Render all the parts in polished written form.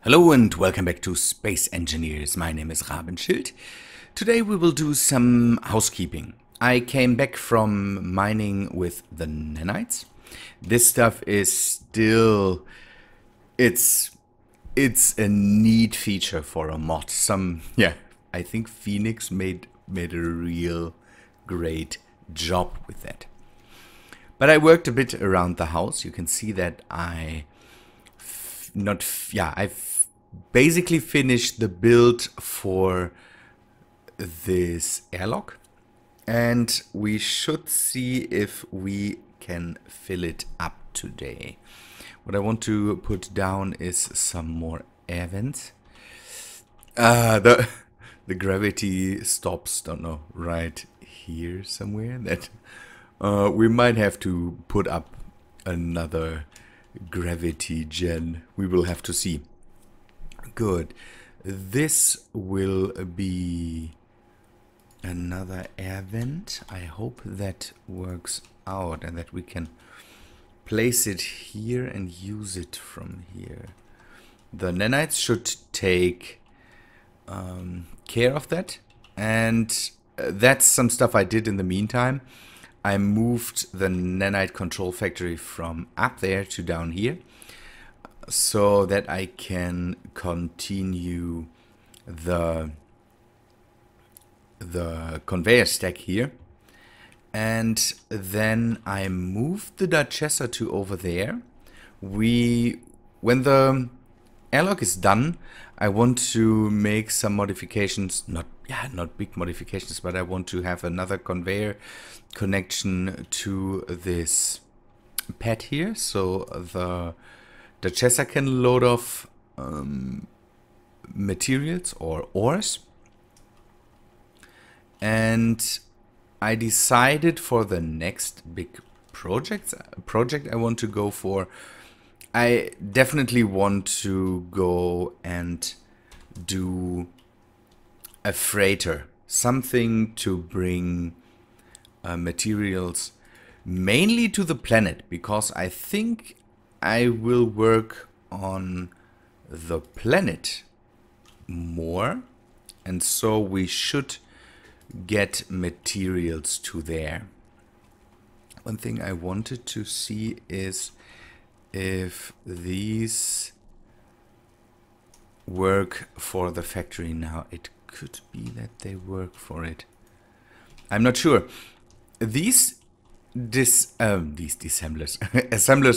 Hello and welcome back to Space Engineers. My name is Rabenschild. Today we will do some housekeeping. I came back from mining with the nanites. This stuff is still... It's a neat feature for a mod. I think Phoenix made a real great job with that. But I worked a bit around the house. You can see that I've basically finished the build for this airlock, and we should see if we can fill it up today. What I want to put down is some more air vents. The gravity stops, don't know, right here somewhere. That we might have to put up another gravity gen. We will have to see. Good. This will be another air vent. I hope that works out and that we can place it here and use it from here. The nanites should take care of that, and that's some stuff I did in the meantime. I moved the nanite control factory from up there to down here, so that I can continue the conveyor stack here. And then I moved the digester to over there. When the airlock is done, I want to make some modifications, not big modifications, but I want to have another conveyor connection to this pad here, so the digester can load off materials or ores. And I decided for the next big project I want to go for, I definitely want to go and do a freighter, something to bring materials mainly to the planet, because I think I will work on the planet more, and so we should get materials to there. One thing I wanted to see is if these work for the factory now. It could be that they work for it. I'm not sure. These assemblers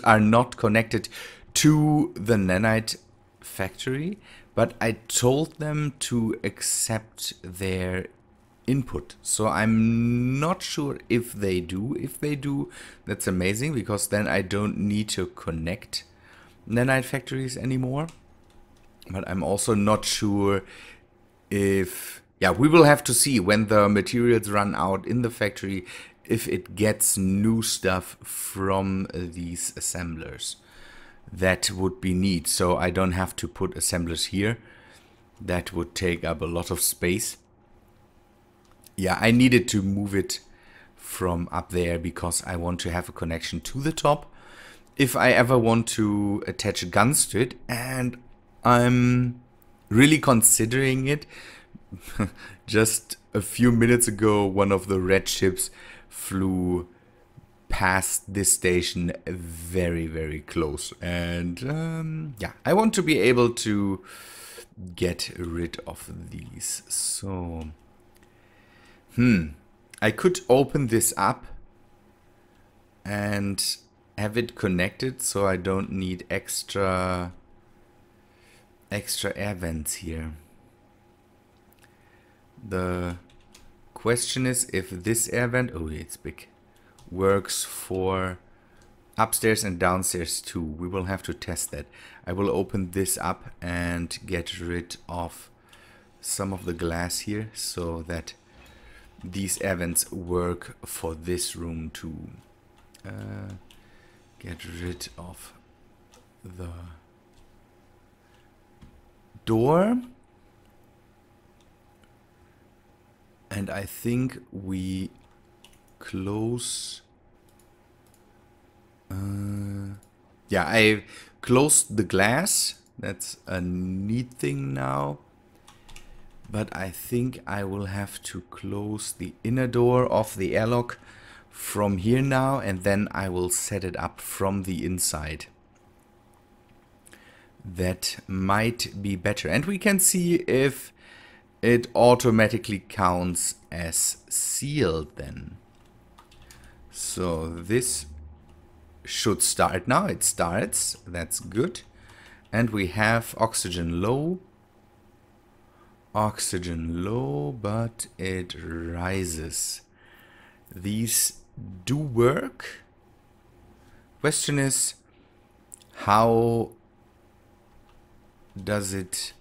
are not connected to the nanite factory, but I told them to accept their input. So I'm not sure if they do. If they do, that's amazing, because then I don't need to connect nanite factories anymore. But I'm also not sure if... Yeah, we will have to see when the materials run out in the factory if it gets new stuff from these assemblers. That would be neat, so I don't have to put assemblers here. That would take up a lot of space. Yeah, I needed to move it from up there because I want to have a connection to the top if I ever want to attach guns to it, and I'm really considering it. Just a few minutes ago, one of the red ships flew past this station very, very close. And yeah, I want to be able to get rid of these. So, I could open this up and have it connected, so I don't need extra air vents here. The question is if this air vent, oh it's big, works for upstairs and downstairs too. We will have to test that. I will open this up and get rid of some of the glass here so that these air vents work for this room too. Get rid of the door. And I think we close... yeah, I closed the glass That's a neat thing now. But I think I will have to close the inner door of the airlock from here now, and then I will set it up from the inside. That might be better. And we can see if it automatically counts as sealed then. So this should start now. It starts. That's good. And we have oxygen low. Oxygen low, but it rises. These do work. Question is, how does it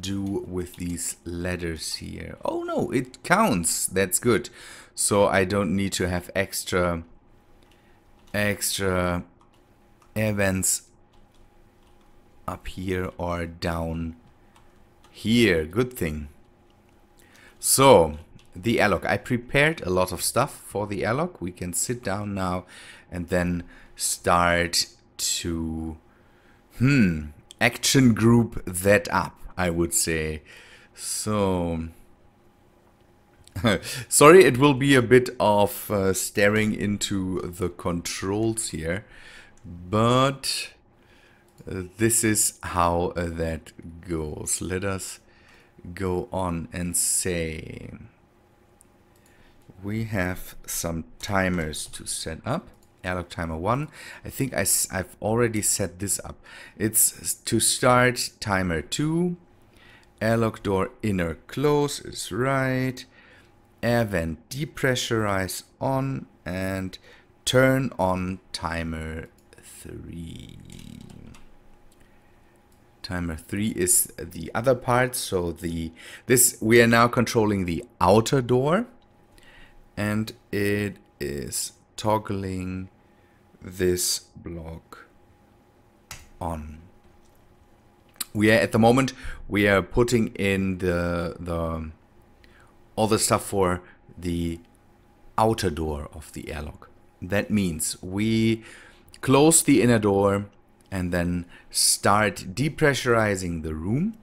do with these ladders here? Oh no, it counts. That's good. So I don't need to have extra air vents up here or down here. Good thing. So the airlock. I prepared a lot of stuff for the airlock. We can sit down now and then start to action group that up, I would say. So sorry, it will be a bit of staring into the controls here, but this is how that goes. Let us go on and say we have some timers to set up. Airlock timer 1. I think I've already set this up. It's to start timer 2. Airlock door inner close is right. Air vent depressurize on, and turn on timer 3. Timer 3 is the other part. So we are now controlling the outer door, and it is toggling this block on. We are at the moment we are putting in all the stuff for the outer door of the airlock. That means we close the inner door and then start depressurizing the room,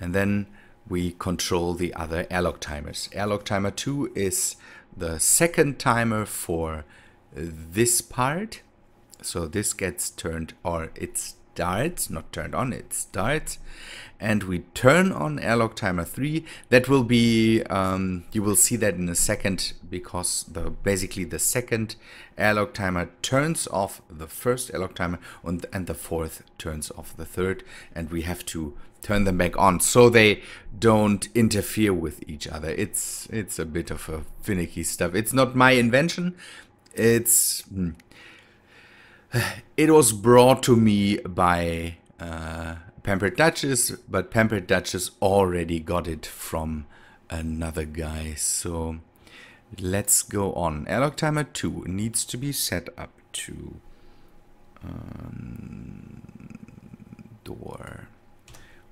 and then we control the other airlock timers. Airlock timer 2 is the second timer for this part. So this gets turned, or it starts, not turned on, it starts. And we turn on airlock timer 3. That will be, you will see that in a second, because basically the second airlock timer turns off the first airlock timer, and the fourth turns off the third. And we have to turn them back on so they don't interfere with each other. It's a bit of a finicky stuff. It's not my invention. It was brought to me by Pampered Duchess, but Pampered Duchess already got it from another guy. So let's go on. Airlock timer 2 needs to be set up to door.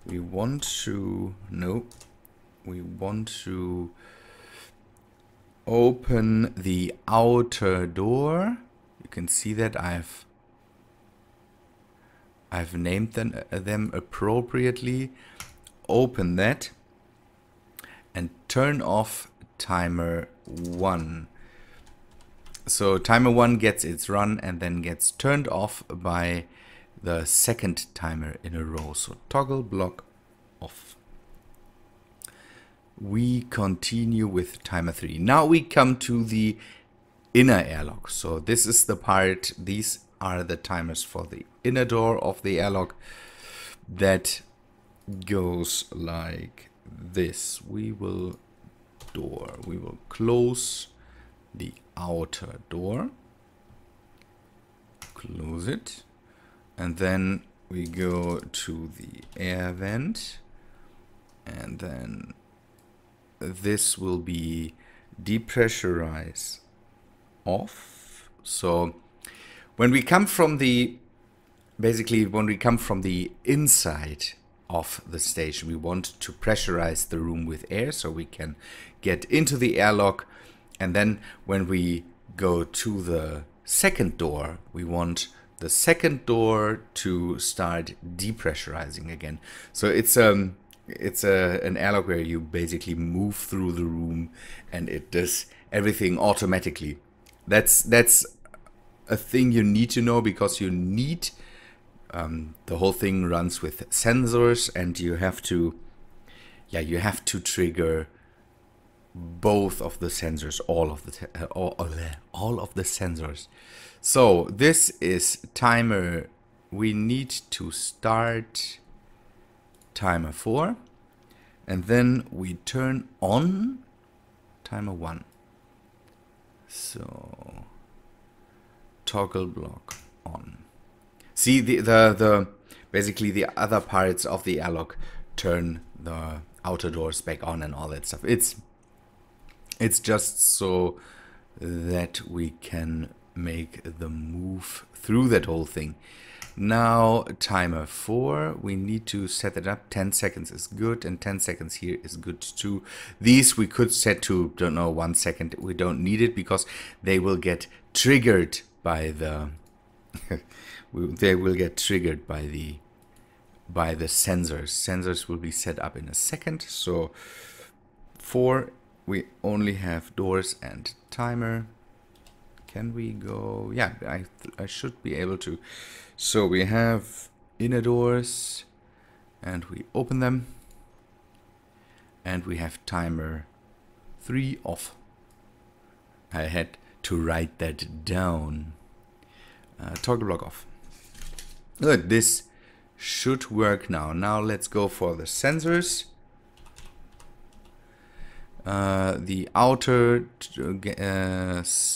We want to open the outer door. You can see that I've named them appropriately. Open that and turn off timer 1. So timer 1 gets its run and then gets turned off by the second timer in a row. So toggle block off. We continue with timer 3. Now we come to the inner airlock. So this is the part, these are the timers for the inner door of the airlock. That goes like this. We will close the outer door. Close it. And then we go to the air vent. And then this will be depressurize off. So when we come from the inside of the station, we want to pressurize the room with air so we can get into the airlock. And then when we go to the second door, we want the second door to start depressurizing again. So it's an airlock where you basically move through the room and it does everything automatically. That's a thing you need to know, because you need the whole thing runs with sensors, and you have to trigger both of the sensors, all of the sensors. So this is timer. We need to start timer 4, and then we turn on timer 1. So toggle block on. See, the basically the other parts of the airlock turn the outer doors back on and all that stuff. It's just so that we can make the move through that whole thing. Now timer 4, we need to set it up. 10 seconds is good, and 10 seconds here is good too. These we could set to, don't know, 1 second. We don't need it because they will get triggered by the they will get triggered by the sensors. Sensors will be set up in a second. So 4, we only have doors and timer. Can we go? Yeah, I should be able to. So we have inner doors, and we open them, and we have timer 3 off. I had to write that down. Toggle block off. Good, this should work now. Now let's go for the sensors. The outer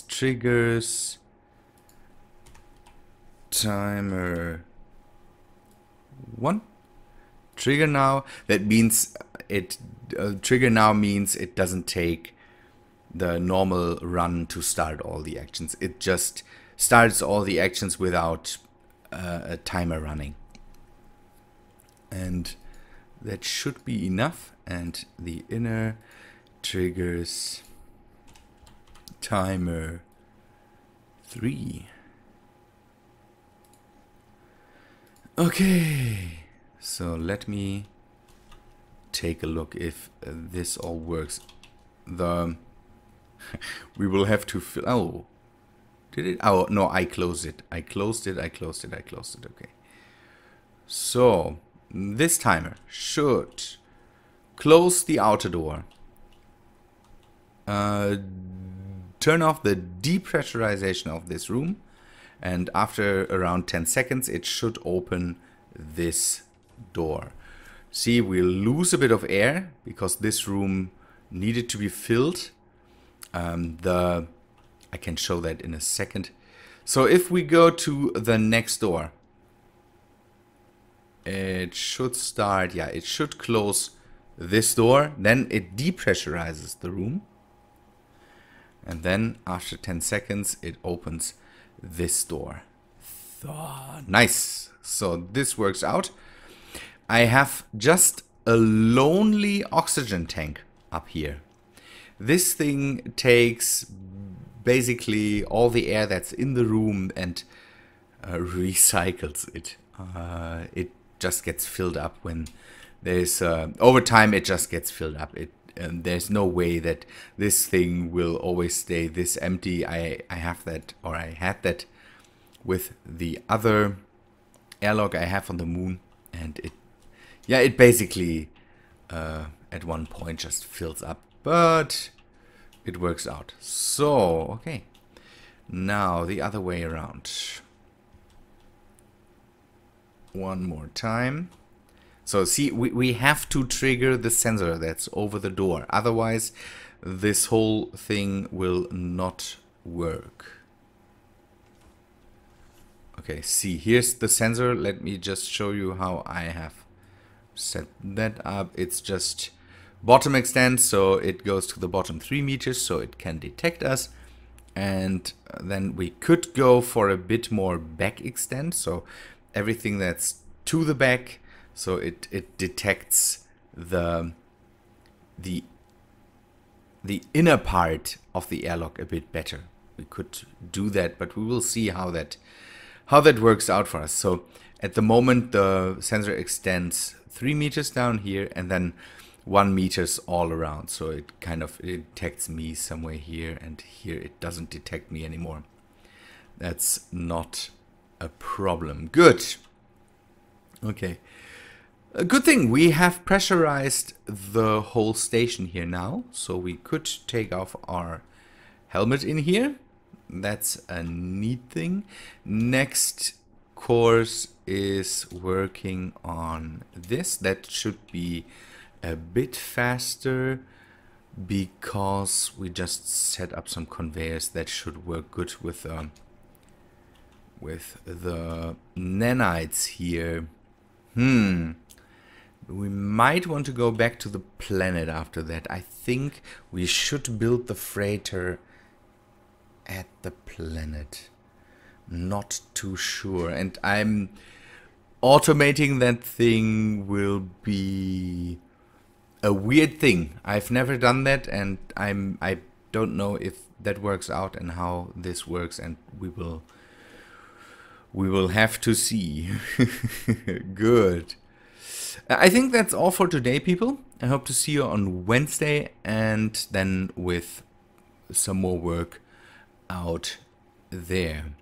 triggers timer 1. Trigger now. That means it trigger now means it doesn't take the normal run to start all the actions. It just starts all the actions without a timer running, and that should be enough. And the inner triggers timer 3. Okay, so let me take a look if this all works. We will have to fill. Oh, did it? Oh no, I closed it. I closed it. Okay. So this timer should close the outer door. Turn off the depressurization of this room, and after around 10 seconds it should open this door. See, we'll lose a bit of air because this room needed to be filled. I can show that in a second. So if we go to the next door, it should start, yeah, it should close this door, then it depressurizes the room. And then after 10 seconds, it opens this door. Nice. So this works out. I have just a lonely oxygen tank up here. This thing takes basically all the air that's in the room and recycles it. It just gets filled up when there's over time. It just gets filled up. There's no way that this thing will always stay this empty. I have that, or I had that with the other airlock I have on the moon, and it basically at one point just fills up, but it works out. So okay, now the other way around. One more time. So see, we have to trigger the sensor that's over the door. Otherwise, this whole thing will not work. Okay, see, here's the sensor. Let me just show you how I have set that up. It's just bottom extend, so it goes to the bottom 3 meters, so it can detect us. And then we could go for a bit more back extend, so everything that's to the back, so it detects the inner part of the airlock a bit better. We could do that, but we will see how that how that works out for us. So at the moment, the sensor extends 3 meters down here and then 1 meters all around. So it kind of detects me somewhere here, and here it doesn't detect me anymore. That's not a problem. Good. Okay. A good thing we have pressurized the whole station here now, so we could take off our helmet in here. That's a neat thing. Next course is working on this. That should be a bit faster because we just set up some conveyors that should work good with the nanites here. We might want to go back to the planet after that. I think we should build the freighter at the planet. Not too sure. And I'm automating that thing will be a weird thing. I've never done that, and I don't know if that works out and how this works, and we will have to see. Good. I think that's all for today, people. I hope to see you on Wednesday, and then with some more work out there.